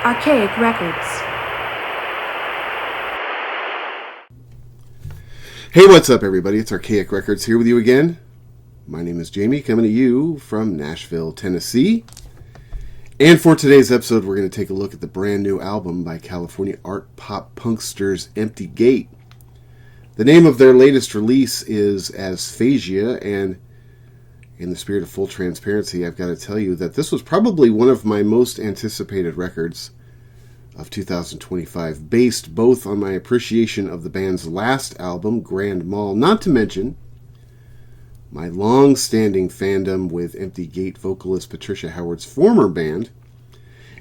Archaic Records. Hey, what's up, everybody? It's Archaic Records here with you again. My name is Jamie, coming to you from Nashville, Tennessee. And for today's episode, we're going to take a look at the brand new album by California art pop punksters Empty Gate. The name of their latest release is Aphasia, and in the spirit of full transparency, I've got to tell you that this was probably one of my most anticipated records of 2025, based both on my appreciation of the band's last album, Grand Mal, not to mention my long-standing fandom with Empty Gate vocalist Patricia Howard's former band,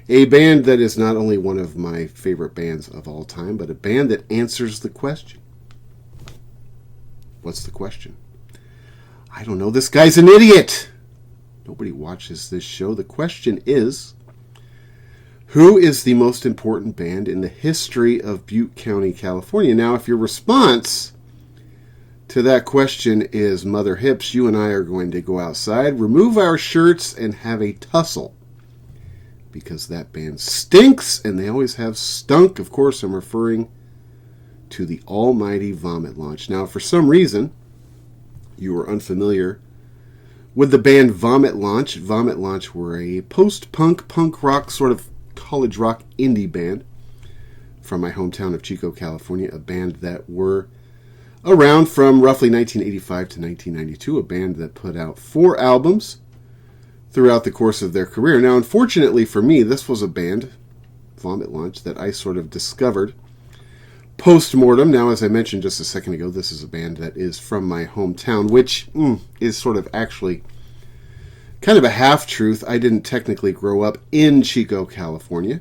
a band that is not only one of my favorite bands of all time, but a band that answers the question. What's the question? I don't know. This guy's an idiot. Nobody watches this show. The question is, who is the most important band in the history of Butte County, California? Now, if your response to that question is Mother Hips, you and I are going to go outside, remove our shirts, and have a tussle. Because that band stinks, and they always have stunk. Of course, I'm referring to the almighty Vomit Launch. Now, for some reason, you are unfamiliar with the band Vomit Launch. Vomit Launch were a post-punk, punk rock, sort of college rock indie band from my hometown of Chico, California. A band that were around from roughly 1985 to 1992. A band that put out 4 albums throughout the course of their career. Now, unfortunately for me, this was a band, Vomit Launch, that I sort of discovered post-mortem. Now, as I mentioned just a second ago, this is a band that is from my hometown, which is sort of actually kind of a half-truth. I didn't technically grow up in Chico, California.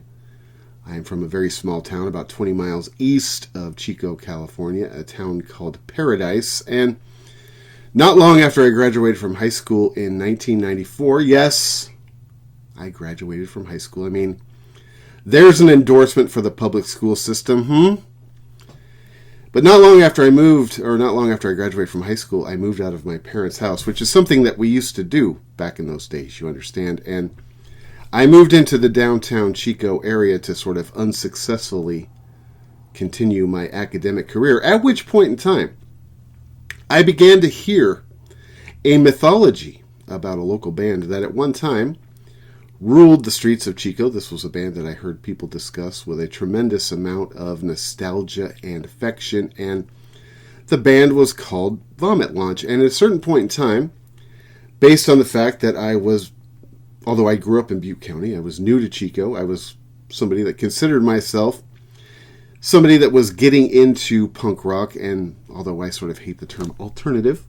I am from a very small town about 20 miles east of Chico, California, a town called Paradise. And not long after I graduated from high school in 1994, yes, I graduated from high school. I mean, there's an endorsement for the public school system, But not long after I graduated from high school, I moved out of my parents' house, which is something that we used to do back in those days, you understand. And I moved into the downtown Chico area to sort of unsuccessfully continue my academic career, at which point in time, I began to hear a mythology about a local band that at one time ruled the streets of Chico. This was a band that I heard people discuss with a tremendous amount of nostalgia and affection, and the band was called Vomit Launch. And at a certain point in time, based on the fact that although I grew up in Butte County, I was new to Chico. I was somebody that considered myself somebody that was getting into punk rock, and although I sort of hate the term alternative,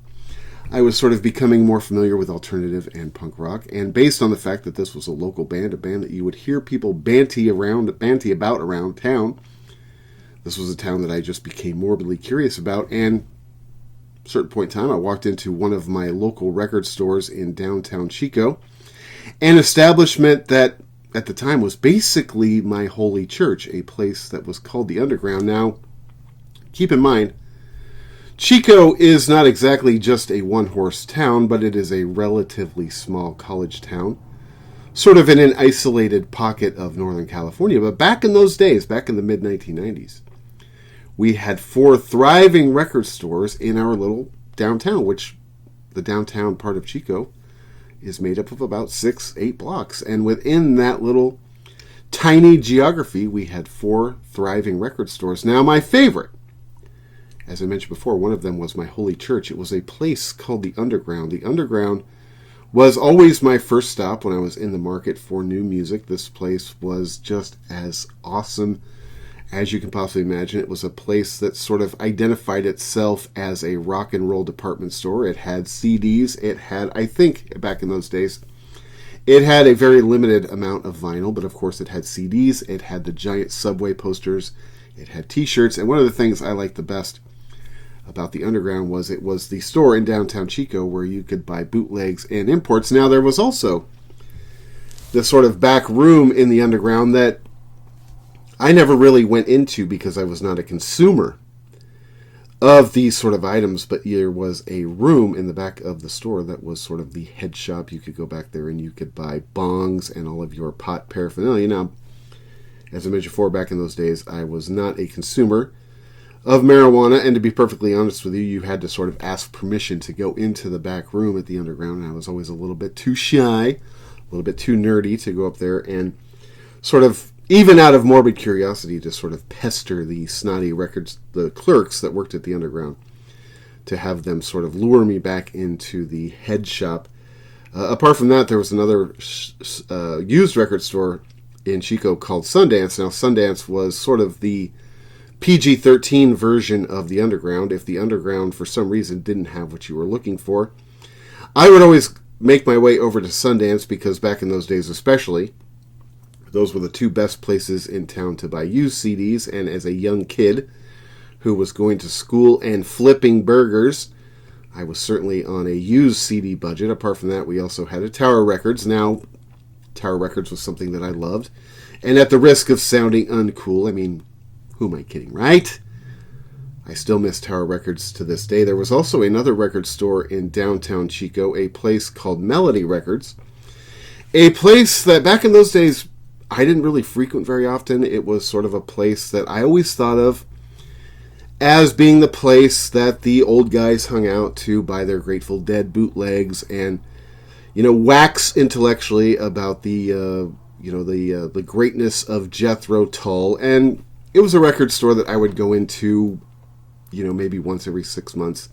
I was sort of becoming more familiar with alternative and punk rock. And based on the fact that this was a local band, a band that you would hear people banty about around town, this was a town that I just became morbidly curious about. And at a certain point in time, I walked into one of my local record stores in downtown Chico, an establishment that at the time was basically my holy church, a place that was called the Underground. Now, keep in mind, Chico is not exactly just a one-horse town, but it is a relatively small college town, sort of in an isolated pocket of Northern California. But back in those days, back in the mid-1990s, we had 4 thriving record stores in our little downtown, which the downtown part of Chico is made up of about 6-8 blocks. And within that little tiny geography, we had 4 thriving record stores. Now, my favorite, as I mentioned before, one of them was my holy church. It was a place called the Underground. The Underground was always my first stop when I was in the market for new music. This place was just as awesome as you can possibly imagine. It was a place that sort of identified itself as a rock and roll department store. It had CDs. It had, I think, back in those days, it had a very limited amount of vinyl, but of course it had CDs. It had the giant Subway posters. It had t-shirts. And one of the things I liked the best about the Underground was it was the store in downtown Chico where you could buy bootlegs and imports. Now, there was also this sort of back room in the Underground that I never really went into because I was not a consumer of these sort of items, but there was a room in the back of the store that was sort of the head shop. You could go back there and you could buy bongs and all of your pot paraphernalia. Now, As I mentioned before, back in those days, I was not a consumer of marijuana, and to be perfectly honest with you, you had to sort of ask permission to go into the back room at the underground, and I was always a little bit too shy, a little bit too nerdy to go up there and sort of, even out of morbid curiosity, to sort of pester the snotty the clerks that worked at the underground, to have them sort of lure me back into the head shop. Apart from that, there was another used record store in Chico called Sundance. Now, Sundance was sort of the PG-13 version of the underground. If the underground, for some reason, didn't have what you were looking for, I would always make my way over to Sundance, because back in those days especially, those were the two best places in town to buy used CDs. And as a young kid who was going to school and flipping burgers, I was certainly on a used CD budget. Apart from that, we also had a Tower Records. Now, Tower Records was something that I loved. And at the risk of sounding uncool, I mean, who am I kidding, right? I still miss Tower Records to this day. There was also another record store in downtown Chico, a place called Melody Records. A place that back in those days I didn't really frequent very often. It was sort of a place that I always thought of as being the place that the old guys hung out to buy their Grateful Dead bootlegs and, wax intellectually about the greatness of Jethro Tull. And it was a record store that I would go into, maybe once every 6 months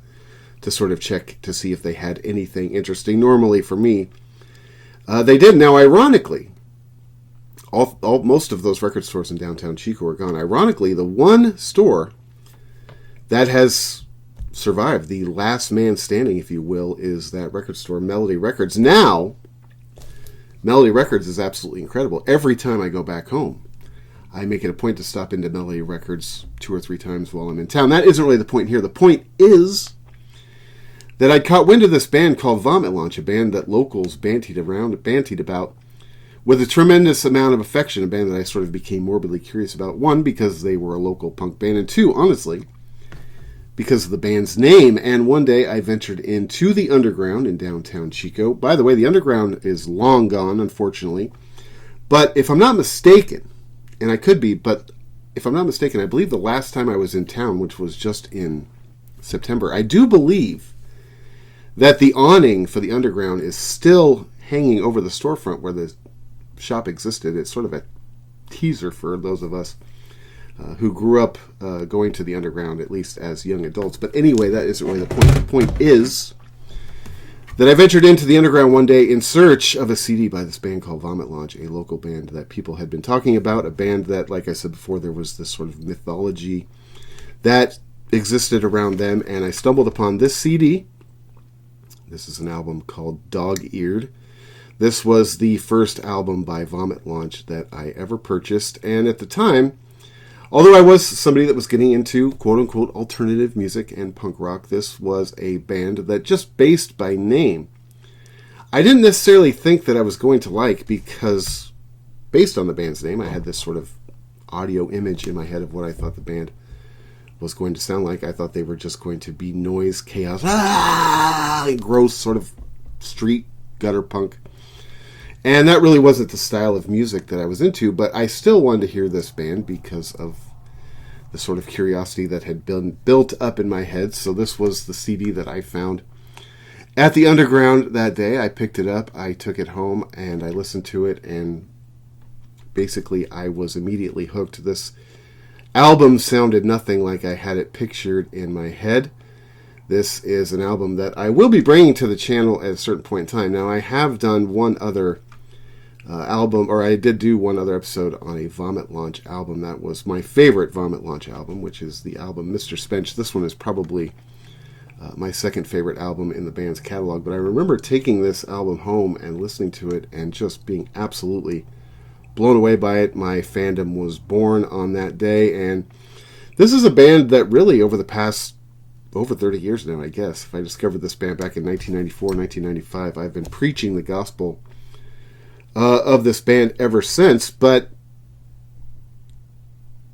to sort of check to see if they had anything interesting. Normally for me, they did. Now, ironically, most of those record stores in downtown Chico are gone. Ironically, the one store that has survived, the last man standing, if you will, is that record store, Melody Records. Now, Melody Records is absolutely incredible. Every time I go back home, I make it a point to stop into Melody Records 2 or 3 times while I'm in town. That isn't really the point here. The point is that I caught wind of this band called Vomit Launch, a band that locals bantied about with a tremendous amount of affection, a band that I sort of became morbidly curious about. 1, because they were a local punk band, and 2, honestly, because of the band's name. And one day I ventured into the underground in downtown Chico. By the way, the underground is long gone, unfortunately. But if I'm not mistaken, and I could be, but if I'm not mistaken, I believe the last time I was in town, which was just in September, I do believe that the awning for the underground is still hanging over the storefront where the shop existed. It's sort of a teaser for those of us who grew up going to the underground, at least as young adults. But anyway, that isn't really the point. The point is that I ventured into the underground one day in search of a CD by this band called Vomit Launch, a local band that people had been talking about, a band that, like I said before, there was this sort of mythology that existed around them, and I stumbled upon this CD. This is an album called Dog-Eared. This was the first album by Vomit Launch that I ever purchased, and at the time, although I was somebody that was getting into quote-unquote alternative music and punk rock, this was a band that, just based by name, I didn't necessarily think that I was going to like, because based on the band's name, I had this sort of audio image in my head of what I thought the band was going to sound like. I thought they were just going to be noise, chaos, gross sort of street gutter punk. And that really wasn't the style of music that I was into, but I still wanted to hear this band because of the sort of curiosity that had been built up in my head. So this was the CD that I found at the underground that day. I picked it up, I took it home, and I listened to it, and basically I was immediately hooked. This album sounded nothing like I had it pictured in my head. This is an album that I will be bringing to the channel at a certain point in time. Now, I have done one other album, or I did do one other episode on a Vomit Launch album. That was my favorite Vomit Launch album, which is the album Mr. Spench. This one is probably my second favorite album in the band's catalog, but I remember taking this album home and listening to it and just being absolutely blown away by it. My fandom was born on that day, and this is a band that really, over the past over 30 years now, I guess, if I discovered this band back in 1994, 1995, I've been preaching the gospel of this band ever since. But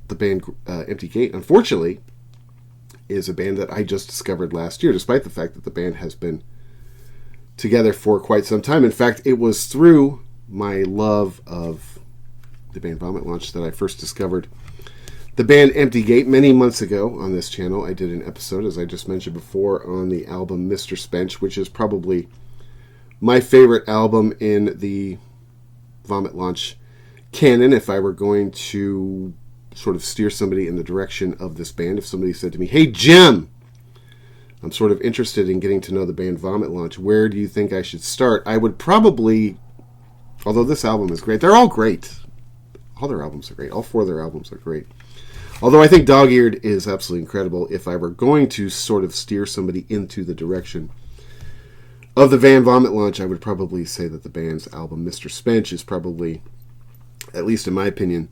the band Empty Gate, unfortunately, is a band that I just discovered last year, despite the fact that the band has been together for quite some time. In fact, it was through my love of the band Vomit Launch, that I first discovered the band Empty Gate many months ago on this channel. I did an episode, as I just mentioned before, on the album Mr. Spench, which is probably my favorite album in the Vomit Launch canon. If I were going to sort of steer somebody in the direction of this band, if somebody said to me, "Hey Jim, I'm sort of interested in getting to know the band Vomit Launch, where do you think I should start?" I would probably, although this album is great, they're all great. All their albums are great. All four of their albums are great. Although I think Dog-Eared is absolutely incredible. If I were going to sort of steer somebody into the direction of the band Vomit Launch, I would probably say that the band's album Mr. Spench is probably, at least in my opinion,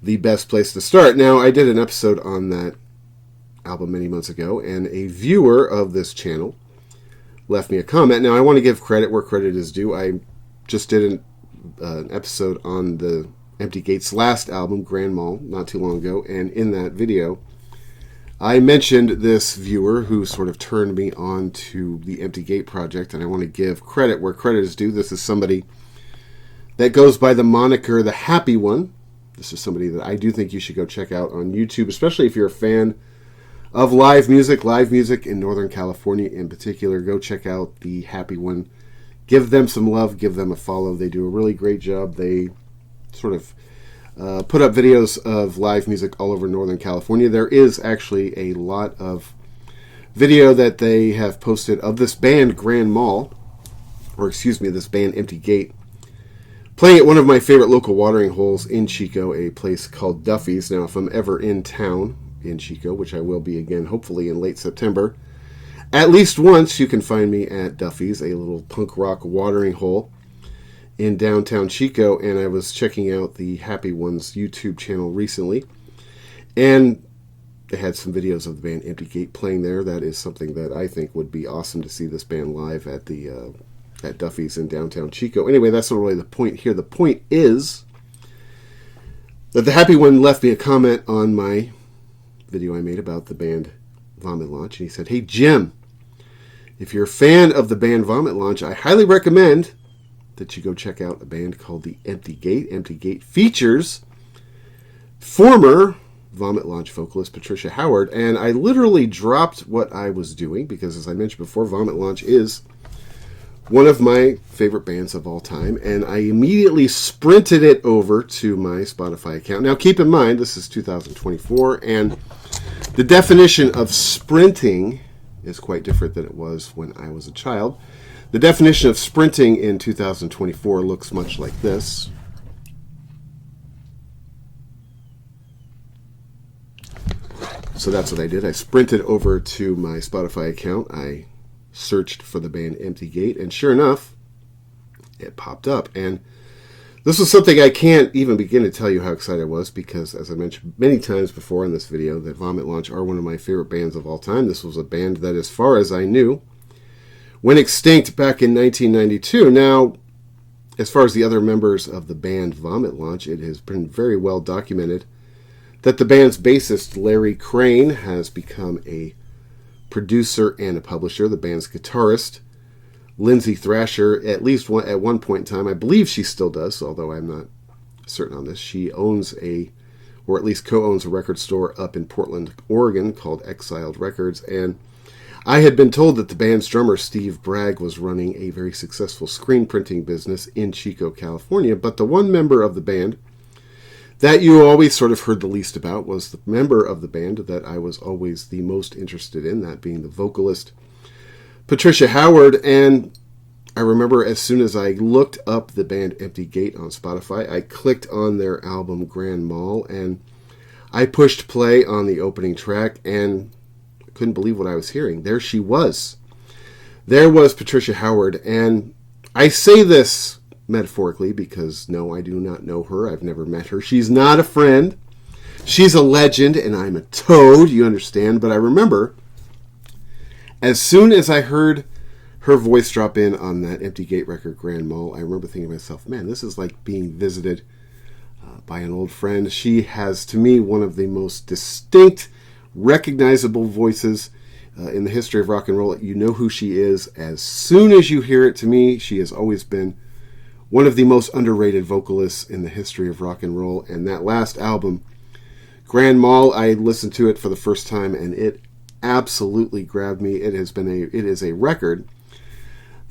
the best place to start. Now, I did an episode on that album many months ago, and a viewer of this channel left me a comment. Now, I want to give credit where credit is due. I just did an episode on the Empty Gate's last album, Grand Mal, not too long ago, and in that video, I mentioned this viewer who sort of turned me on to the Empty Gate project, and I want to give credit where credit is due. This is somebody that goes by the moniker The Happy One. This is somebody that I do think you should go check out on YouTube, especially if you're a fan of live music in Northern California in particular. Go check out The Happy One. Give them some love, give them a follow. They do a really great job. They sort of put up videos of live music all over Northern California. There is actually a lot of video that they have posted of this band Grand Mal, this band Empty Gate, playing at one of my favorite local watering holes in Chico, a place called Duffy's. Now, if I'm ever in town in Chico, which I will be again hopefully in late September, at least once you can find me at Duffy's, a little punk rock watering hole in downtown Chico. And I was checking out the Happy One's YouTube channel recently, and they had some videos of the band Empty Gate playing there. That is something that I think would be awesome to see this band live at the at Duffy's in downtown Chico. Anyway, that's not really the point here. The point is that the Happy One left me a comment on my video I made about the band Vomit Launch, and he said, "Hey Jim, if you're a fan of the band Vomit Launch, I highly recommend that you go check out a band called the Empty Gate. Empty Gate features former Vomit Launch vocalist Patricia Howard." And I literally dropped what I was doing because, as I mentioned before, Vomit Launch is one of my favorite bands of all time, and I immediately sprinted it over to my Spotify account. Now, keep in mind, this is 2024, and the definition of sprinting is quite different than it was when I was a child. The definition of sprinting in 2024 looks much like this. So that's what I did. I sprinted over to my Spotify account. I searched for the band Empty Gate, and sure enough, it popped up. And this was something I can't even begin to tell you how excited I was, because, as I mentioned many times before in this video, that Vomit Launch are one of my favorite bands of all time. This was a band that, as far as I knew, went extinct back in 1992. Now, as far as the other members of the band Vomit Launch, it has been very well documented that the band's bassist, Larry Crane, has become a producer and a publisher. The band's guitarist, Lindsay Thrasher, at one point in time, I believe she still does, although I'm not certain on this, she owns or at least co-owns a record store up in Portland, Oregon, called Exiled Records. And I had been told that the band's drummer, Steve Bragg, was running a very successful screen printing business in Chico, California. But the one member of the band that you always sort of heard the least about was the member of the band that I was always the most interested in, that being the vocalist, Patricia Howard. And I remember as soon as I looked up the band Empty Gate on Spotify, I clicked on their album Grand Mal, and I pushed play on the opening track, and couldn't believe what I was hearing. There she was. There was Patricia Howard. And I say this metaphorically because, no, I do not know her. I've never met her. She's not a friend. She's a legend, and I'm a toad, you understand. But I remember, as soon as I heard her voice drop in on that Empty Gate record, Grand Mal, I remember thinking to myself, man, this is like being visited by an old friend. She has, to me, one of the most distinct, recognizable voices in the history of rock and roll. You know who she is as soon as you hear it. To me, she has always been one of the most underrated vocalists in the history of rock and roll. And that last album, Grand Mal, I listened to it for the first time, and it absolutely grabbed me. It is a record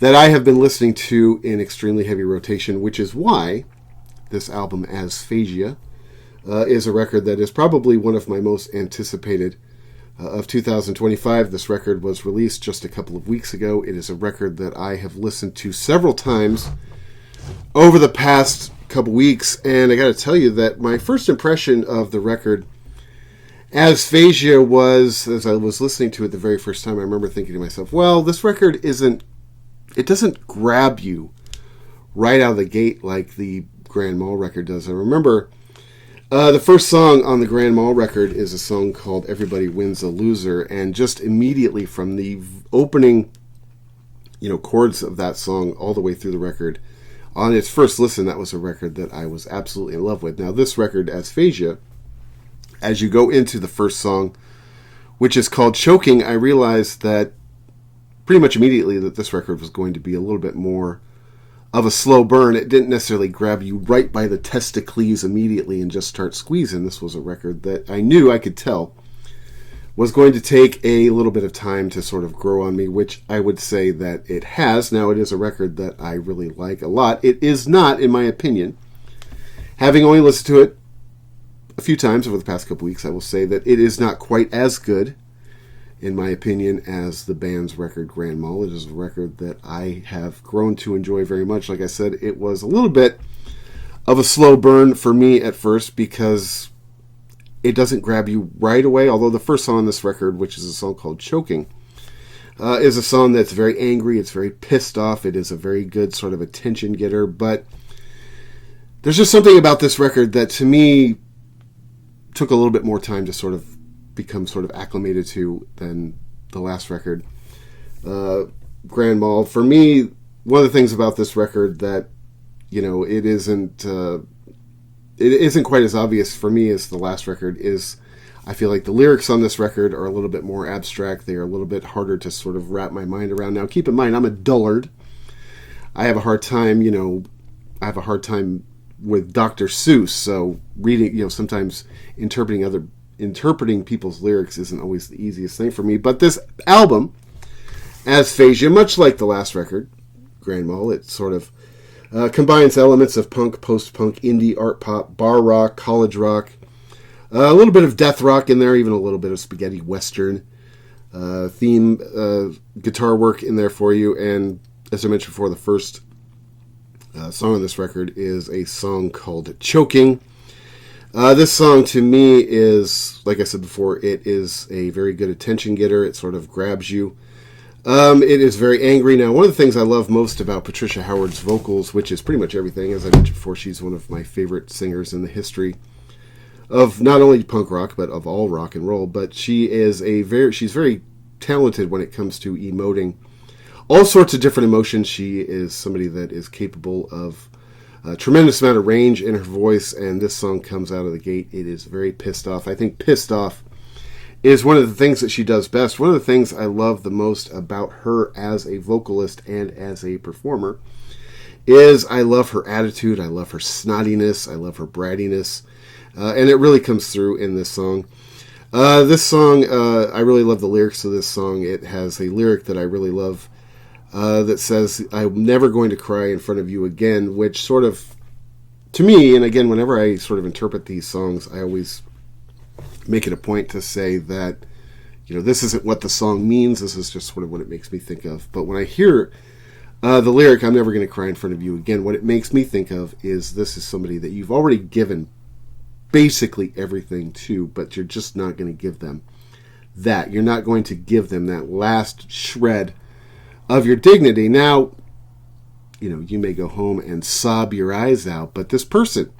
that I have been listening to in extremely heavy rotation, which is why this album, Aphasia, is a record that is probably one of my most anticipated of 2025. This record was released just a couple of weeks ago. It is a record that I have listened to several times over the past couple weeks, and I got to tell you that my first impression of the record, Aphasia, was, as I was listening to it the very first time, I remember thinking to myself, well, this record doesn't grab you right out of the gate like the Grand Mal record does. I remember the first song on the Grand Mal record is a song called Everybody Wins a Loser, and just immediately from the opening, chords of that song all the way through the record, on its first listen, that was a record that I was absolutely in love with. Now, this record, Aphasia, as you go into the first song, which is called Choking, I realized that pretty much immediately that this record was going to be a little bit more of a slow burn. It didn't necessarily grab you right by the testicles immediately and just start squeezing. This was a record that I knew, I could tell, was going to take a little bit of time to sort of grow on me, which I would say that it has. Now, it is a record that I really like a lot. It is not, in my opinion, having only listened to it a few times over the past couple weeks, I will say that it is not quite as good, in my opinion, as the band's record Grand Mal. It is a record that I have grown to enjoy very much. Like I said, it was a little bit of a slow burn for me at first because it doesn't grab you right away, although the first song on this record, which is a song called Choking, is a song that's very angry, it's very pissed off, it is a very good sort of attention getter, but there's just something about this record that to me took a little bit more time to sort of become sort of acclimated to than the last record, Grand Mal. For me, one of the things about this record that, it isn't quite as obvious for me as the last record is I feel like the lyrics on this record are a little bit more abstract. They are a little bit harder to sort of wrap my mind around. Now, keep in mind, I'm a dullard. I have a hard time, with Dr. Seuss, so reading, sometimes interpreting people's lyrics isn't always the easiest thing for me. But this album, Aphasia, much like the last record, Grand Mal, it sort of combines elements of punk, post-punk, indie, art pop, bar rock, college rock, a little bit of death rock in there, even a little bit of spaghetti western theme guitar work in there for you. And as I mentioned before, the first song on this record is a song called Choking. This song to me is, like I said before, it is a very good attention getter. It sort of grabs you. It is very angry. Now, one of the things I love most about Patricia Howard's vocals, which is pretty much everything, as I mentioned before, she's one of my favorite singers in the history of not only punk rock, but of all rock and roll. But she's very talented when it comes to emoting all sorts of different emotions. She is somebody that is capable of a tremendous amount of range in her voice, and this song comes out of the gate. It is very pissed off. I think pissed off is one of the things that she does best. One of the things I love the most about her as a vocalist and as a performer is I love her attitude, I love her snottiness, I love her brattiness, and it really comes through in this song. I really love the lyrics to this song. It has a lyric that I really love that says, "I'm never going to cry in front of you again," which sort of, to me, and again, whenever I sort of interpret these songs, I always make it a point to say that, this isn't what the song means, this is just sort of what it makes me think of. But when I hear the lyric, "I'm never going to cry in front of you again," what it makes me think of is this is somebody that you've already given basically everything to, but you're just not going to give them that. You're not going to give them that last shred of your dignity. Now, you may go home and sob your eyes out, but this person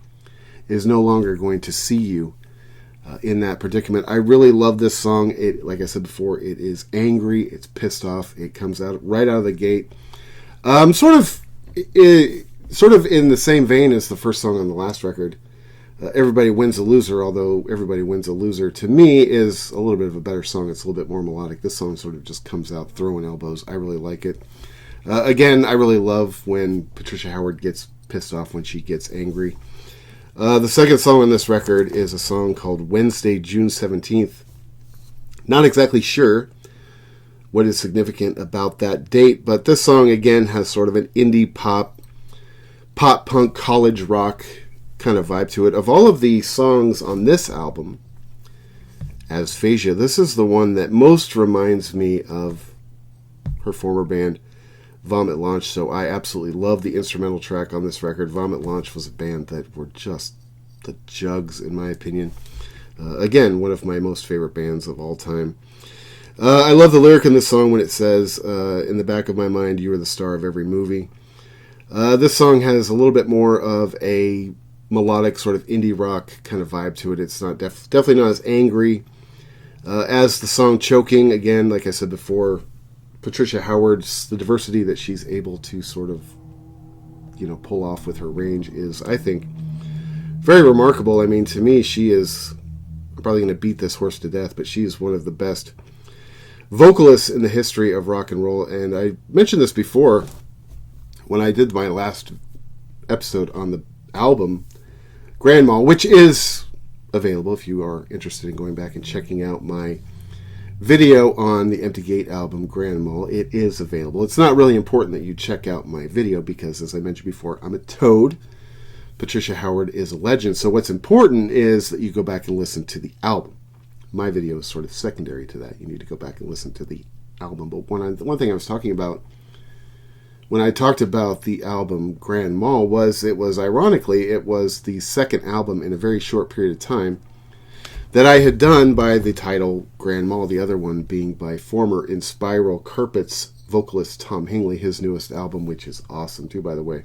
is no longer going to see you in that predicament. I really love this song. It, like I said before, it is angry, it's pissed off, it comes out right out of the gate. Sort of in the same vein as the first song on the last record, Everybody Wins a Loser, although Everybody Wins a Loser to me is a little bit of a better song. It's a little bit more melodic. This song sort of just comes out throwing elbows. I really like it. Again, I really love when Patricia Howard gets pissed off when she gets angry. The second song on this record is a song called Wednesday, June 17th. Not exactly sure what is significant about that date, but this song, again, has sort of an indie pop punk, college rock kind of vibe to it. Of all of the songs on this album, Aphasia, this is the one that most reminds me of her former band, Vomit Launch, so I absolutely love the instrumental track on this record. Vomit Launch was a band that were just the jugs, in my opinion. Again, one of my most favorite bands of all time. I love the lyric in this song when it says, in the back of my mind, you are the star of every movie. This song has a little bit more of a melodic sort of indie rock kind of vibe to it. It's not definitely not as angry as the song Choking. Again, like I said before, Patricia Howard's, the diversity that she's able to sort of, pull off with her range is, I think, very remarkable. I mean, to me, she is, I'm probably going to beat this horse to death, but she is one of the best vocalists in the history of rock and roll. And I mentioned this before when I did my last episode on the album Grand Mal, which is available if you are interested in going back and checking out my video on the Empty Gate album, Grand Mal. It is available. It's not really important that you check out my video because, as I mentioned before, I'm a toad. Patricia Howard is a legend. So what's important is that you go back and listen to the album. My video is sort of secondary to that. You need to go back and listen to the album. But one thing I was talking about when I talked about the album Grand Mal was it was the second album in a very short period of time that I had done by the title Grand Mal, the other one being by former In Spiral Carpets vocalist Tom Hingley, his newest album, which is awesome too, by the way.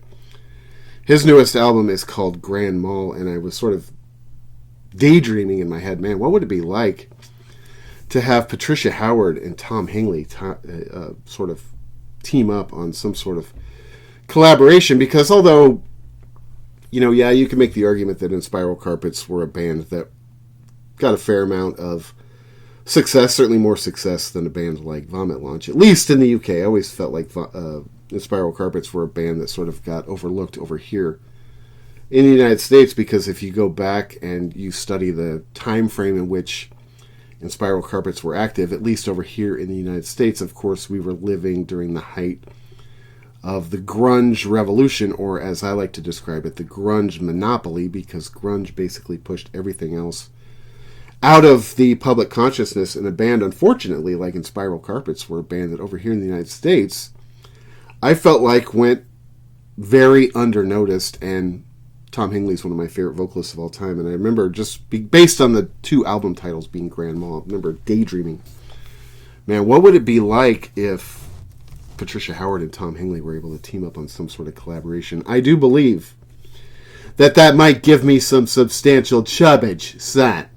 His newest album is called Grand Mal, and I was sort of daydreaming in my head, man, what would it be like to have Patricia Howard and Tom Hingley sort of team up on some sort of collaboration? Because although, you can make the argument that In Spiral Carpets were a band that got a fair amount of success, certainly more success than a band like Vomit Launch, at least in the UK. I always felt like In Spiral Carpets were a band that sort of got overlooked over here in the United States, because if you go back and you study the time frame in which In Spiral Carpets were active, at least over here in the United States, of course, we were living during the height of the grunge revolution, or as I like to describe it, the grunge monopoly, because grunge basically pushed everything else out of the public consciousness. And a band, unfortunately, like In Spiral Carpets, were a band that over here in the United States, I felt like went very undernoticed, and Tom Hingley's one of my favorite vocalists of all time. And I remember based on the two album titles being Grand Mal, I remember daydreaming, man, what would it be like if Patricia Howard and Tom Hingley were able to team up on some sort of collaboration? I do believe that might give me some substantial chubbage, son.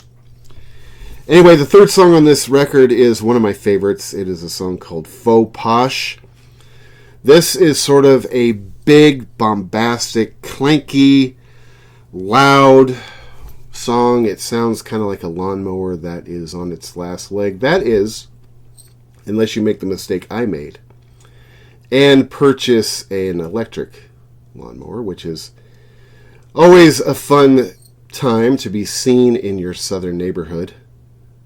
Anyway, the third song on this record is one of my favorites. It is a song called Faux Posh. This is sort of a big, bombastic, clanky, loud song. It sounds kind of like a lawnmower that is on its last leg. That is, unless you make the mistake I made and purchase an electric lawnmower, which is always a fun time to be seen in your southern neighborhood,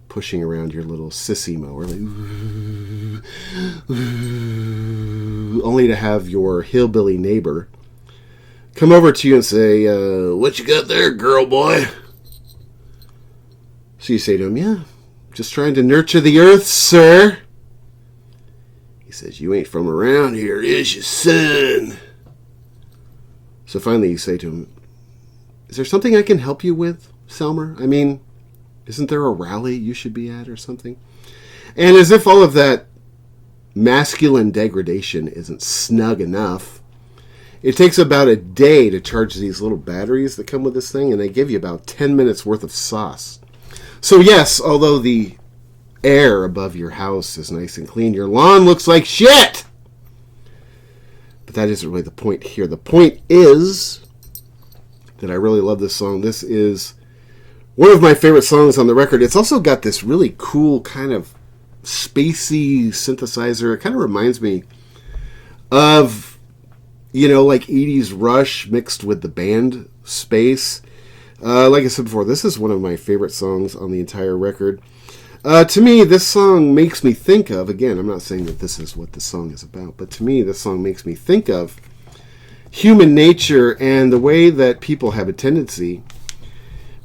pushing around your little sissy mower, like, only to have your hillbilly neighbor come over to you and say, what you got there, girl boy? So you say to him, yeah, just trying to nurture the earth, sir. He says, you ain't from around here, is you, son? So finally you say to him, is there something I can help you with, Selmer? I mean, isn't there a rally you should be at or something? And as if all of that masculine degradation isn't snug enough, it takes about a day to charge these little batteries that come with this thing, and they give you about 10 minutes worth of sauce. So yes, although the air above your house is nice and clean, your lawn looks like shit! But that isn't really the point here. The point is that I really love this song. This is one of my favorite songs on the record. It's also got this really cool kind of spacey synthesizer. It kind of reminds me of like 80s Rush mixed with the band space. Like I said before, this is one of my favorite songs on the entire record. To me, this song makes me think of, again, I'm not saying that this is what the song is about, but to me, this song makes me think of human nature and the way that people have a tendency,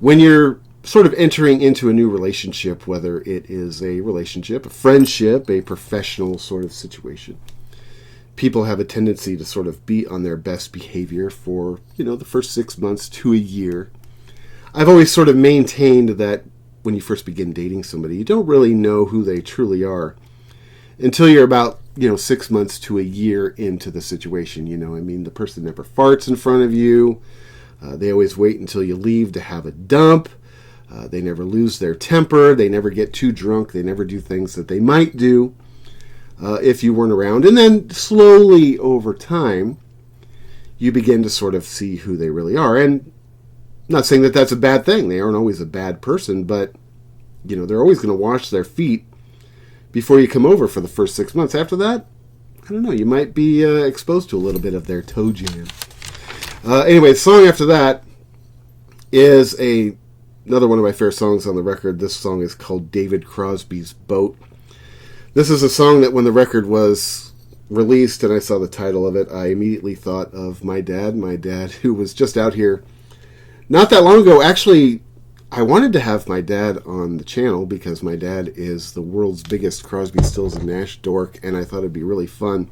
when you're sort of entering into a new relationship, whether it is a relationship, a friendship, a professional sort of situation, people have a tendency to sort of be on their best behavior for, the first 6 months to a year. I've always sort of maintained that when you first begin dating somebody, you don't really know who they truly are until you're about, 6 months to a year into the situation. The person never farts in front of you. They always wait until you leave to have a dump. They never lose their temper. They never get too drunk. They never do things that they might do if you weren't around. And then slowly over time, you begin to sort of see who they really are. And I'm not saying that that's a bad thing. They aren't always a bad person, but, they're always going to wash their feet before you come over for the first 6 months. After that, I don't know, you might be exposed to a little bit of their toe jam. Anyway, the song after that is another one of my favorite songs on the record. This song is called David Crosby's Boat. This is a song that when the record was released and I saw the title of it, I immediately thought of my dad who was just out here not that long ago. Actually, I wanted to have my dad on the channel because my dad is the world's biggest Crosby, Stills, and Nash dork, and I thought it'd be really fun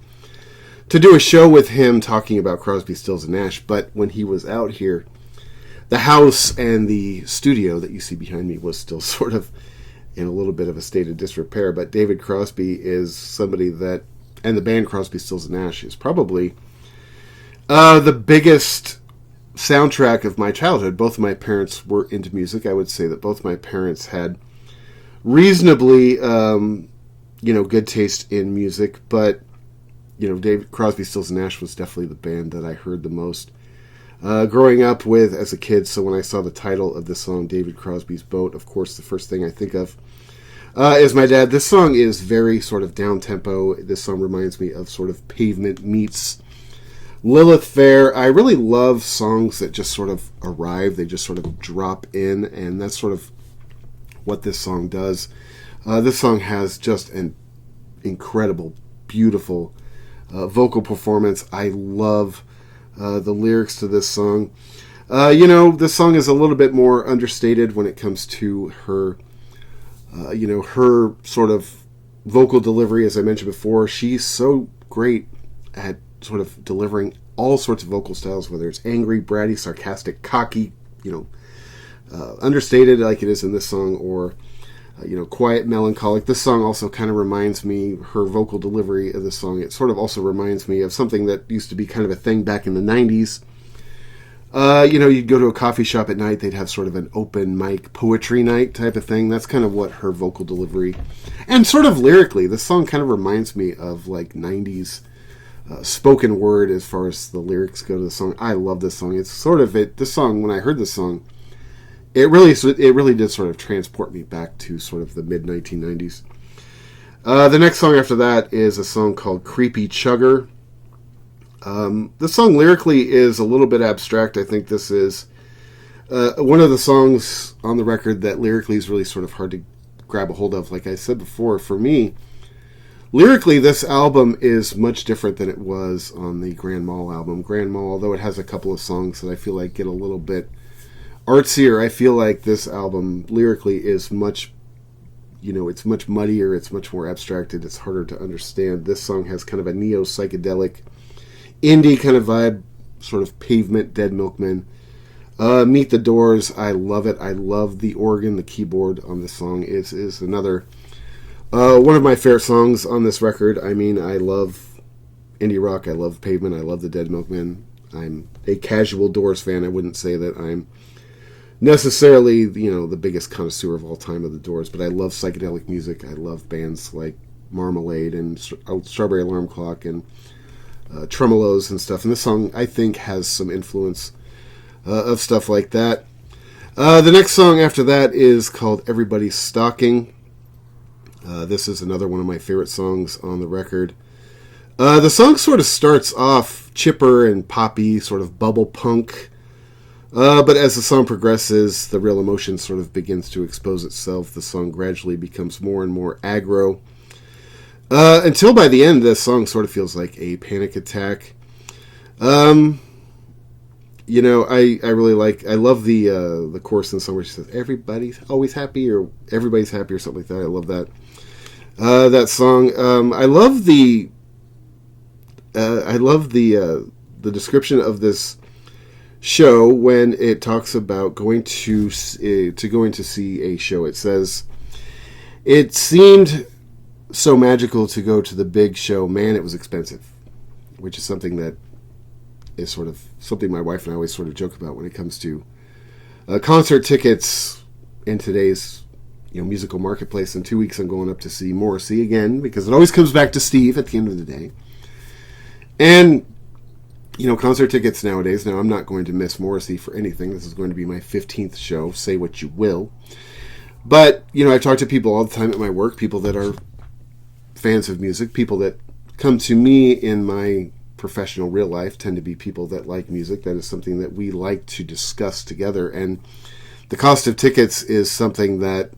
to do a show with him talking about Crosby, Stills, and Nash. But when he was out here, the house and the studio that you see behind me was still sort of in a little bit of a state of disrepair. But David Crosby is somebody that, and the band Crosby, Stills, and Nash is probably the biggest soundtrack of my childhood. Both of my parents were into music. I would say that both my parents had reasonably, good taste in music. But, David Crosby, Stills, and Nash was definitely the band that I heard the most growing up with as a kid. So when I saw the title of this song, David Crosby's Boat, of course, the first thing I think of is my dad. This song is very sort of down-tempo. This song reminds me of sort of Pavement meets Lilith Fair. I really love songs that just sort of arrive. They just sort of drop in, and that's sort of what this song does. This song has just an incredible, beautiful vocal performance. I love the lyrics to this song. This song is a little bit more understated when it comes to her, her sort of vocal delivery. As I mentioned before, she's so great at sort of delivering all sorts of vocal styles, whether it's angry, bratty, sarcastic, cocky, understated like it is in this song, or quiet, melancholic. This song also kind of reminds me, her vocal delivery of this song, it sort of also reminds me of something that used to be kind of a thing back in the 90s. You'd go to a coffee shop at night, they'd have sort of an open mic poetry night type of thing. That's kind of what her vocal delivery, and sort of lyrically, this song kind of reminds me of like 90s spoken word as far as the lyrics go to the song. I love this song. It's sort of this song, when I heard this song, it really did sort of transport me back to sort of the mid-1990s. The next song after that is a song called Creepy Chugger. The song lyrically is a little bit abstract. I think this is one of the songs on the record that lyrically is really sort of hard to grab a hold of. Like I said before, for me, lyrically, this album is much different than it was on the Grand Mal album. Grand Mal, although it has a couple of songs that I feel like get a little bit artsier, I feel like this album lyrically is much, it's much muddier, it's much more abstracted, it's harder to understand. This song has kind of a neo-psychedelic, indie kind of vibe, sort of Pavement, Dead Milkmen. Meet the Doors, I love it. I love the organ, the keyboard on this song is another one of my favorite songs on this record. I mean, I love indie rock, I love Pavement, I love the Dead Milkmen. I'm a casual Doors fan. I wouldn't say that I'm necessarily, the biggest connoisseur of all time of the Doors, but I love psychedelic music. I love bands like Marmalade and Strawberry Alarm Clock and Tremolos and stuff. And this song, I think, has some influence of stuff like that. The next song after that is called Everybody's Stalking. This is another one of my favorite songs on the record. The song sort of starts off chipper and poppy, sort of bubble punk. But as the song progresses, the real emotion sort of begins to expose itself. The song gradually becomes more and more aggro. Until by the end, the song sort of feels like a panic attack. I love the chorus in the song where she says, everybody's always happy, or everybody's happy, or something like that. I love that. That song. I love the description of this show when it talks about going to see a show. It says, it seemed so magical to go to the big show. Man, it was expensive, which is something that is sort of something my wife and I always sort of joke about when it comes to concert tickets in today's musical marketplace. In 2 weeks, I'm going up to see Morrissey again, because it always comes back to Steve at the end of the day. And concert tickets nowadays, now I'm not going to miss Morrissey for anything. This is going to be my 15th show, say what you will. But, I talk to people all the time at my work, people that are fans of music, people that come to me in my professional real life tend to be people that like music. That is something that we like to discuss together. And the cost of tickets is something that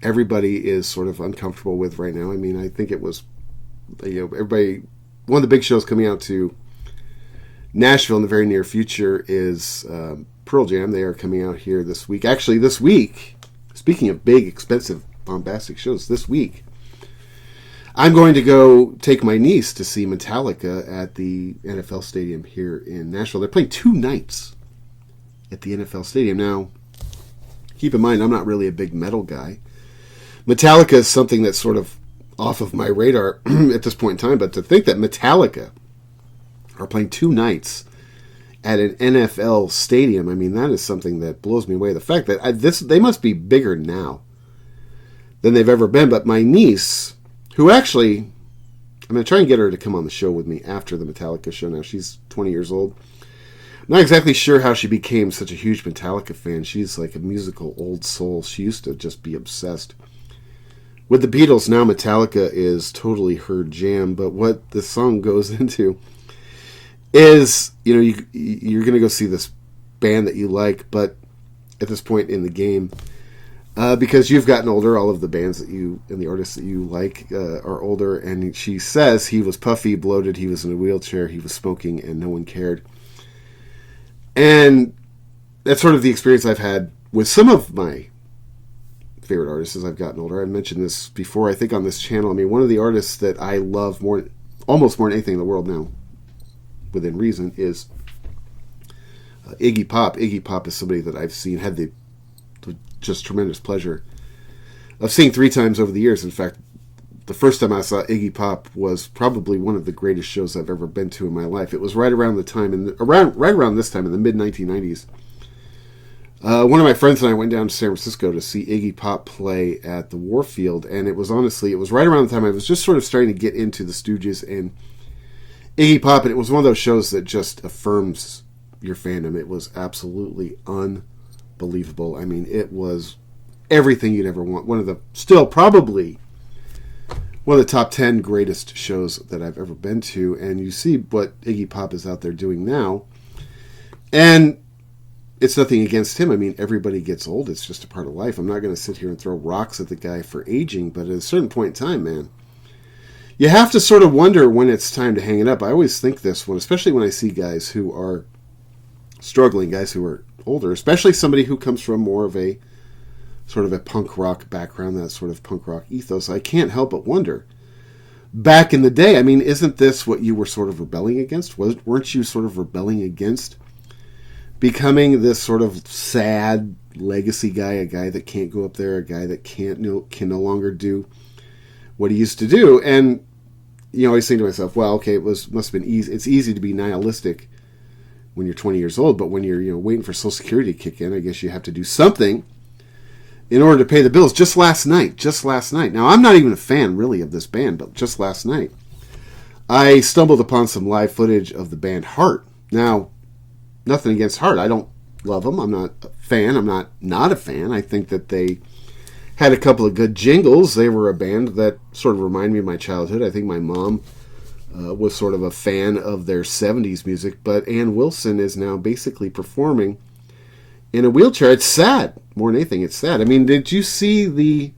everybody is sort of uncomfortable with right now. I mean, I think it was, everybody, one of the big shows coming out to Nashville in the very near future is Pearl Jam. They are coming out here this week. Actually, this week, speaking of big, expensive, bombastic shows, this week, I'm going to go take my niece to see Metallica at the NFL Stadium here in Nashville. They're playing 2 nights at the NFL Stadium. Now, keep in mind, I'm not really a big metal guy. Metallica is something that's sort of off of my radar at this point in time, but to think that Metallica are playing 2 nights at an NFL stadium, I mean, that is something that blows me away. The fact that they must be bigger now than they've ever been. But my niece, who actually, I'm going to try and get her to come on the show with me after the Metallica show now. She's 20 years old. I'm not exactly sure how she became such a huge Metallica fan. She's like a musical old soul. She used to just be obsessed with the Beatles. Now Metallica is totally her jam. But what the song goes into is, you're going to go see this band that you like, but at this point in the game, because you've gotten older, all of the bands that you and the artists that you like are older, and she says he was puffy, bloated, he was in a wheelchair, he was smoking, and no one cared. And that's sort of the experience I've had with some of my favorite artists as I've gotten older. I mentioned this before, I think, on this channel. I mean, one of the artists that I love almost more than anything in the world now, within reason, is Iggy Pop. Iggy Pop is somebody that I've seen, had the just tremendous pleasure of seeing 3 times over the years. In fact, the first time I saw Iggy Pop was probably one of the greatest shows I've ever been to in my life. It was right around the time, right around this time in the mid-1990s. One of my friends and I went down to San Francisco to see Iggy Pop play at the Warfield, and it was right around the time I was just sort of starting to get into the Stooges and Iggy Pop, and it was one of those shows that just affirms your fandom. It was absolutely unbelievable. I mean, it was everything you'd ever want. Still probably one of the top 10 greatest shows that I've ever been to, and you see what Iggy Pop is out there doing now, and it's nothing against him. I mean, everybody gets old. It's just a part of life. I'm not going to sit here and throw rocks at the guy for aging, but at a certain point in time, man, you have to sort of wonder when it's time to hang it up. I always think this one, especially when I see guys who are struggling, guys who are older, especially somebody who comes from more of a sort of a punk rock background, that sort of punk rock ethos. I can't help but wonder, back in the day, I mean, isn't this what you were sort of rebelling against? Weren't you sort of rebelling against becoming this sort of sad legacy guy, a guy that can't go up there, a guy that can no longer do what he used to do? And I was thinking to myself, well, okay, must have been easy. It's easy to be nihilistic when you're 20 years old, but when you're waiting for Social Security to kick in, I guess you have to do something in order to pay the bills. Just last night. Now, I'm not even a fan really of this band, but just last night, I stumbled upon some live footage of the band Heart. Now, nothing against Heart. I don't love them. I'm not a fan. I'm not a fan. I think that they had a couple of good jingles. They were a band that sort of reminded me of my childhood. I think my mom was sort of a fan of their 70s music, but Ann Wilson is now basically performing in a wheelchair. It's sad. More than anything, it's sad. I mean, did you see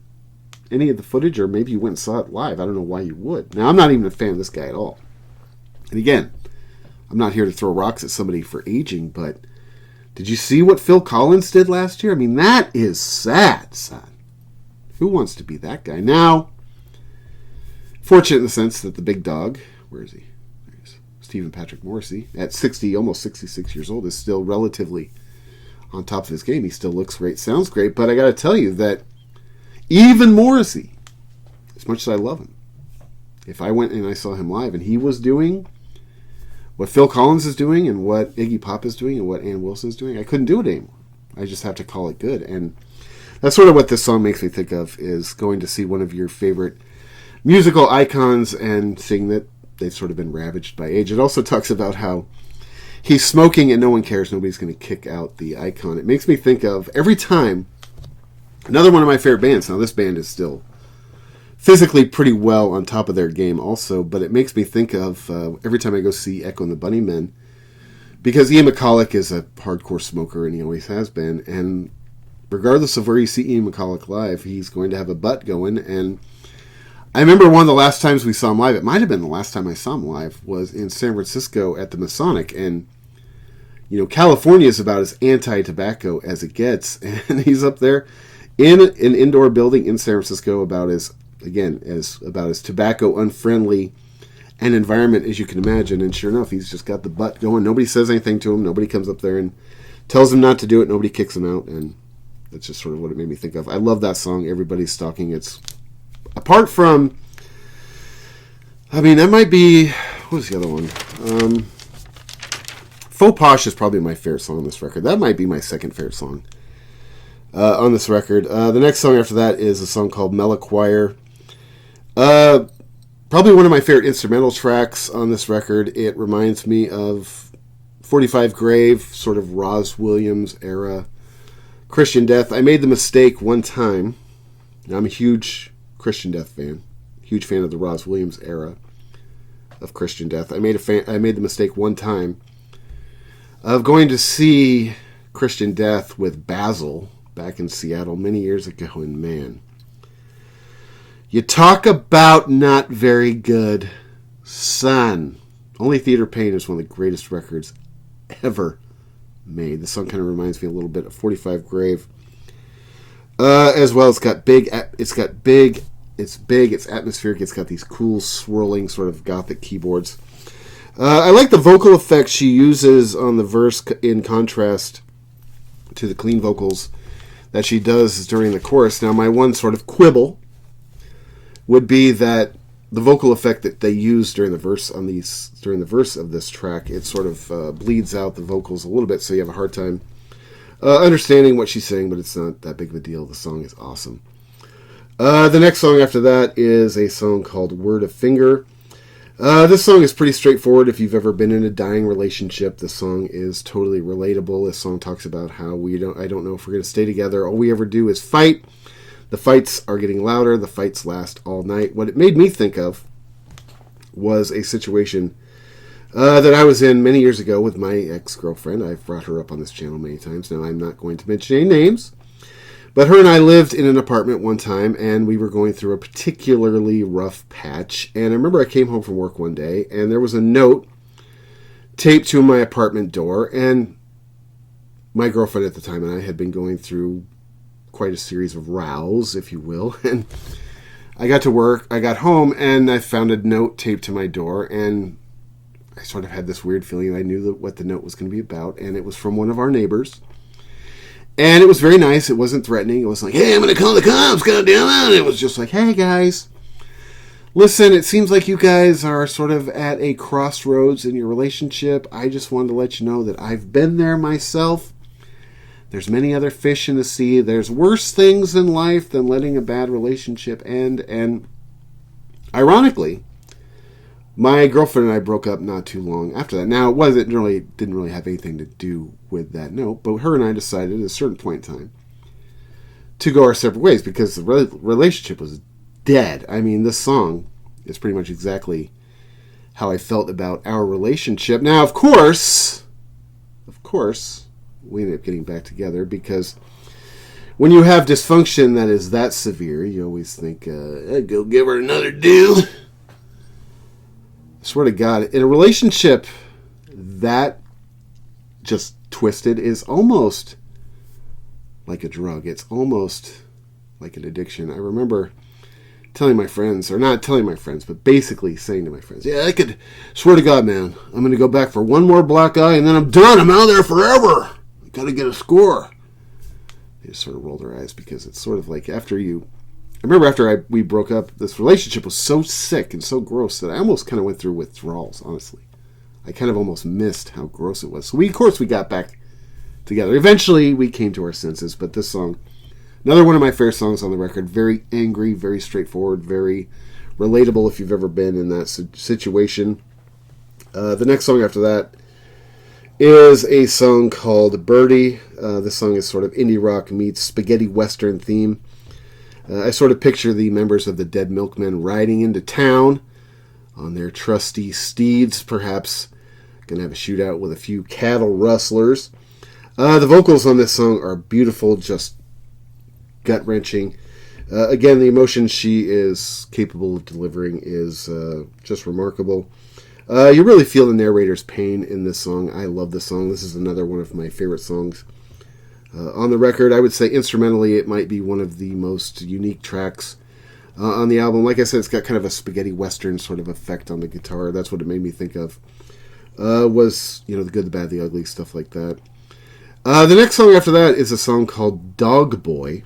any of the footage, or maybe you went and saw it live? I don't know why you would. Now, I'm not even a fan of this guy at all. And again, I'm not here to throw rocks at somebody for aging, but did you see what Phil Collins did last year? I mean, that is sad, son. Who wants to be that guy? Now, fortunate in the sense that the big dog, where is he? There he is. Stephen Patrick Morrissey, at 60, almost 66 years old, is still relatively on top of his game. He still looks great, sounds great, but I got to tell you that even Morrissey, as much as I love him, if I went and I saw him live and he was doing what Phil Collins is doing and what Iggy Pop is doing and what Ann Wilson is doing, I couldn't do it anymore. I just have to call it good. And that's sort of what this song makes me think of, is going to see one of your favorite musical icons and seeing that they've sort of been ravaged by age. It also talks about how he's smoking and no one cares. Nobody's going to kick out the icon. It makes me think of, every time, another one of my favorite bands. Now, this band is still physically pretty well on top of their game also, but it makes me think of every time I go see Echo and the Bunnymen, because Ian McCulloch is a hardcore smoker, and he always has been, and regardless of where you see Ian McCulloch live, he's going to have a butt going. And I remember one of the last times we saw him live, it might have been the last time I saw him live, was in San Francisco at the Masonic, and California is about as anti-tobacco as it gets, and he's up there in an indoor building in San Francisco about as tobacco unfriendly an environment as you can imagine. And sure enough, he's just got the butt going. Nobody says anything to him. Nobody comes up there and tells him not to do it. Nobody kicks him out. And that's just sort of what it made me think of. I love that song, Everybody's Stalking. It's, apart from, I mean, that might be, what was the other one? Faux Posh is probably my favorite song on this record. That might be my second favorite song on this record. The next song after that is a song called Mellow Choir. Probably one of my favorite instrumental tracks on this record. It reminds me of 45 Grave, sort of Roz Williams era Christian Death. I made the mistake one time. I'm a huge Christian Death fan. Huge fan of the Roz Williams era of Christian Death. I made the mistake one time of going to see Christian Death with Basil back in Seattle many years ago, and man, you talk about not very good, son. Only Theater Pain is one of the greatest records ever made. The song kind of reminds me a little bit of 45 Grave. As well, it's big, it's atmospheric, it's got these cool swirling sort of gothic keyboards. I like the vocal effects she uses on the verse in contrast to the clean vocals that she does during the chorus. Now, my one sort of quibble would be that the vocal effect that they use during the verse of this track, it sort of bleeds out the vocals a little bit, so you have a hard time understanding what she's saying, but it's not that big of a deal. The song is awesome. The next song after that is a song called Word of Finger. This song is pretty straightforward. If you've ever been in a dying relationship, the song is totally relatable. This song talks about how I don't know if we're going to stay together. All we ever do is fight. The fights are getting louder. The fights last all night. What it made me think of was a situation that I was in many years ago with my ex-girlfriend. I've brought her up on this channel many times. Now, I'm not going to mention any names, but her and I lived in an apartment one time, and we were going through a particularly rough patch. And I remember I came home from work one day, and there was a note taped to my apartment door, and my girlfriend at the time and I had been going through quite a series of rows, if you will, and I got to work, I got home, and I found a note taped to my door, and I sort of had this weird feeling I knew what the note was going to be about, and it was from one of our neighbors. And it was very nice. It wasn't threatening. It was like, hey, I'm going to call the cops, goddamn it. It was just like, hey, guys, listen, it seems like you guys are sort of at a crossroads in your relationship. I just wanted to let you know that I've been there myself. There's many other fish in the sea. There's worse things in life than letting a bad relationship end. And ironically, my girlfriend and I broke up not too long after that. Now, didn't really have anything to do with that note, but her and I decided at a certain point in time to go our separate ways because the relationship was dead. I mean, this song is pretty much exactly how I felt about our relationship. Now, of course, we ended up getting back together because when you have dysfunction that is that severe, you always think, go give her another do. I swear to God, in a relationship that just twisted is almost like a drug. It's almost like an addiction. I remember telling my friends, or not telling my friends, but basically saying to my friends, yeah, I could, swear to God, man, I'm going to go back for one more black eye and then I'm done. I'm out of there forever. I got to get a score. They just sort of roll their eyes because it's sort of like we broke up, this relationship was so sick and so gross that I almost kind of went through withdrawals, honestly. I kind of almost missed how gross it was. So we got back together. Eventually we came to our senses, but this song, another one of my favorite songs on the record, very angry, very straightforward, very relatable if you've ever been in that situation. The next song after that is a song called Birdie. This song is sort of indie rock meets spaghetti western theme. I sort of picture the members of the Dead Milkmen riding into town on their trusty steeds, perhaps going to have a shootout with a few cattle rustlers. The vocals on this song are beautiful, just gut-wrenching. Again, the emotion she is capable of delivering is just remarkable. You really feel the narrator's pain in this song. I love this song. This is another one of my favorite songs on the record. I would say instrumentally it might be one of the most unique tracks on the album. Like I said, it's got kind of a spaghetti western sort of effect on the guitar. That's what it made me think of. Was, the good, the bad, the ugly, stuff like that. The next song after that is a song called Dog Boy.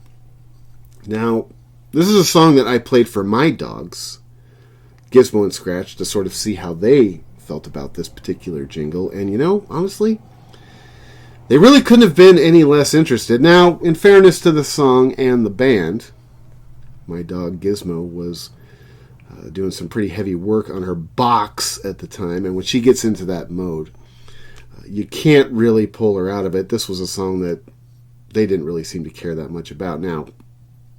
Now, this is a song that I played for my dogs, Gizmo and Scratch, to sort of see how they felt about this particular jingle. And, honestly, they really couldn't have been any less interested. Now, in fairness to the song and the band, my dog Gizmo was doing some pretty heavy work on her box at the time. And when she gets into that mode, you can't really pull her out of it. This was a song that they didn't really seem to care that much about. Now,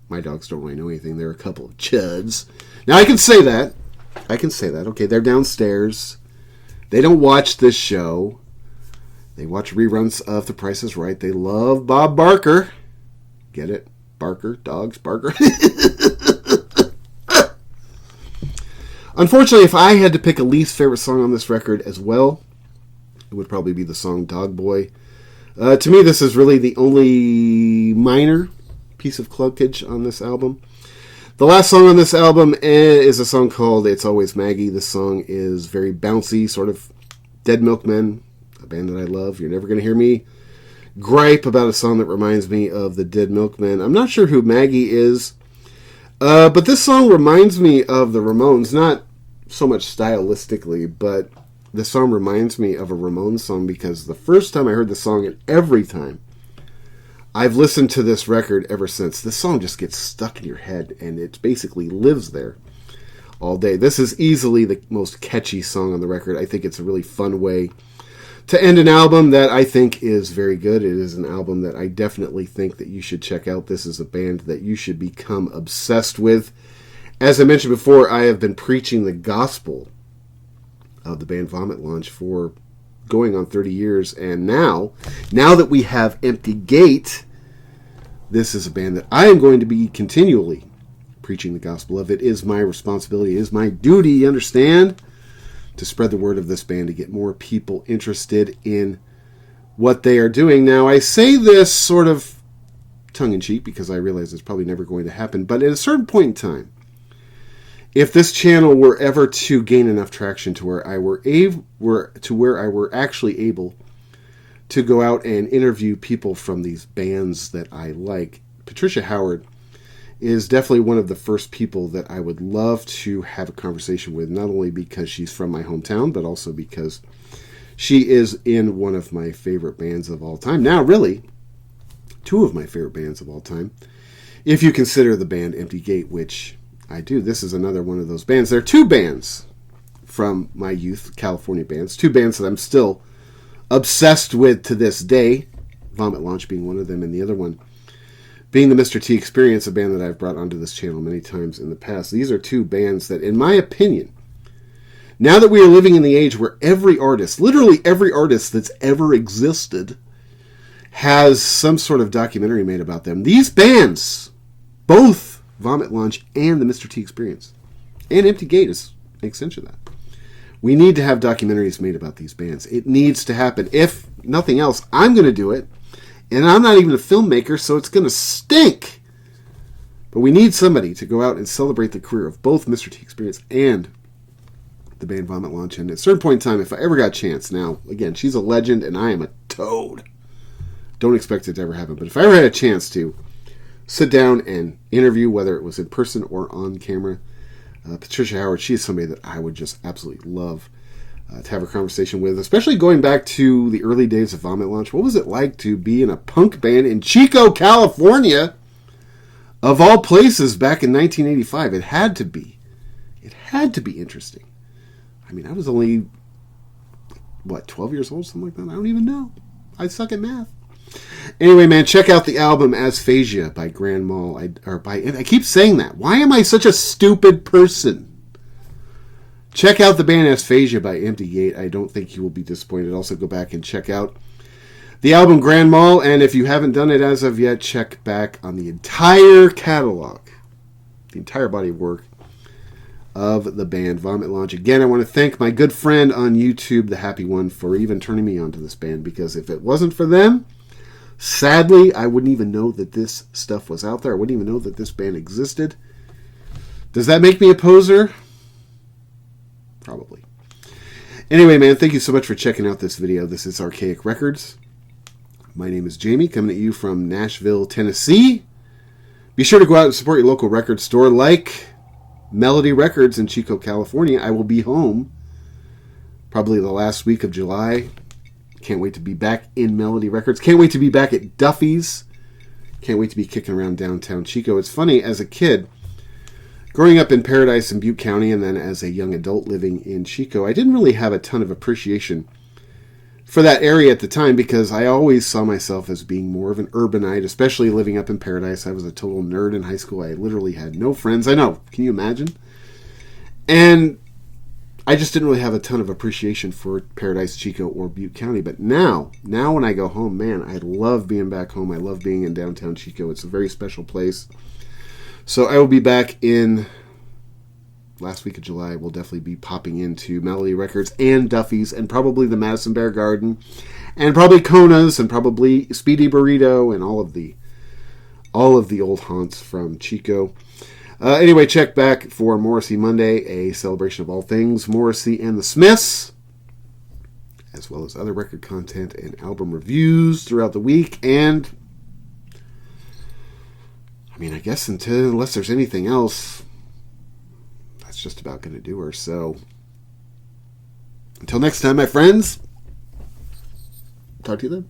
my dogs don't really know anything. They're a couple of chuds. Now, I can say that. Okay, they're downstairs. They don't watch this show. They watch reruns of The Price is Right. They love Bob Barker. Get it? Barker? Dogs? Barker? Unfortunately, if I had to pick a least favorite song on this record as well, it would probably be the song Dog Boy. To me, this is really the only minor piece of clunkage on this album. The last song on this album is a song called It's Always Maggie. This song is very bouncy, sort of Dead Milkmen, a band that I love. You're never going to hear me gripe about a song that reminds me of the Dead Milkmen. I'm not sure who Maggie is, but this song reminds me of the Ramones, not so much stylistically, but this song reminds me of a Ramones song because the first time I heard the song and every time I've listened to this record ever since, this song just gets stuck in your head and it basically lives there all day. This is easily the most catchy song on the record. I think it's a really fun way to end an album that I think is very good. It is an album that I definitely think that you should check out. This is a band that you should become obsessed with. As I mentioned before, I have been preaching the gospel of the band Vomit Launch for going on 30 years, and now that we have Empty Gate, this is a band that I am going to be continually preaching the gospel of. It is my responsibility, it is my duty, you understand, to spread the word of this band, to get more people interested in what they are doing. Now, I say this sort of tongue-in-cheek because I realize it's probably never going to happen, but at a certain point in time, if this channel were ever to gain enough traction to where I were actually able to go out and interview people from these bands that I like, Patricia Howard is definitely one of the first people that I would love to have a conversation with, not only because she's from my hometown, but also because she is in one of my favorite bands of all time. Now, really, two of my favorite bands of all time, if you consider the band Empty Gate, which I do. This is another one of those bands. There are two bands from my youth, California bands, two bands that I'm still obsessed with to this day, Vomit Launch being one of them, and the other one being the Mr. T Experience, a band that I've brought onto this channel many times in the past. These are two bands that, in my opinion, Now that we are living in the age where every artist, literally every artist that's ever existed, has some sort of documentary made about them, these bands, both Vomit Lunch and the Mr. T Experience, and Empty Gate is an extension of that. We need to have documentaries made about these bands. It needs to happen. If nothing else, I'm going to do it. And I'm not even a filmmaker, so it's going to stink. But we need somebody to go out and celebrate the career of both Mr. T Experience and the band Vomit Lunch. And at a certain point in time, if I ever got a chance, now, again, she's a legend and I am a toad. Don't expect it to ever happen. But if I ever had a chance to sit down and interview, whether it was in person or on camera, Patricia Howard, she is somebody that I would just absolutely love to have a conversation with, especially going back to the early days of Vomit Lunch. What was it like to be in a punk band in Chico, California, of all places, back in 1985? It had to be. It had to be interesting. I mean, I was only, 12 years old, something like that? I don't even know. I suck at math. Anyway, man, check out the album Aphasia by Grand Mal. I keep saying that. Why am I such a stupid person? Check out the band Aphasia by Empty Gate. I don't think you will be disappointed. Also, go back and check out the album Grand Mal. And if you haven't done it as of yet, check back on the entire catalog, the entire body of work of the band Vomit Lunch. Again, I want to thank my good friend on YouTube, The Happy One, for even turning me on to this band, because if it wasn't for them, sadly, I wouldn't even know that this stuff was out there. I wouldn't even know that this band existed. Does that make me a poser? Probably. Anyway, man, thank you so much for checking out this video. This is Archaic Records. My name is Jamie, coming at you from Nashville, Tennessee. Be sure to go out and support your local record store like Melody Records in Chico, California. I will be home probably the last week of July. Can't wait to be back in Melody Records. Can't wait to be back at Duffy's. Can't wait to be kicking around downtown Chico. It's funny, as a kid, growing up in Paradise and Butte County, and then as a young adult living in Chico, I didn't really have a ton of appreciation for that area at the time, because I always saw myself as being more of an urbanite, especially living up in Paradise. I was a total nerd in high school. I literally had no friends. I know. Can you imagine? And I just didn't really have a ton of appreciation for Paradise, Chico, or Butte County. But now when I go home, man, I love being back home. I love being in downtown Chico. It's a very special place. So I will be back in last week of July. We'll definitely be popping into Melody Records and Duffy's, and probably the Madison Bear Garden, and probably Kona's, and probably Speedy Burrito, and all of the old haunts from Chico. Anyway, check back for Morrissey Monday, a celebration of all things Morrissey and the Smiths, as well as other record content and album reviews throughout the week. And I mean, I guess unless there's anything else, that's just about going to do her. So until next time, my friends, talk to you then.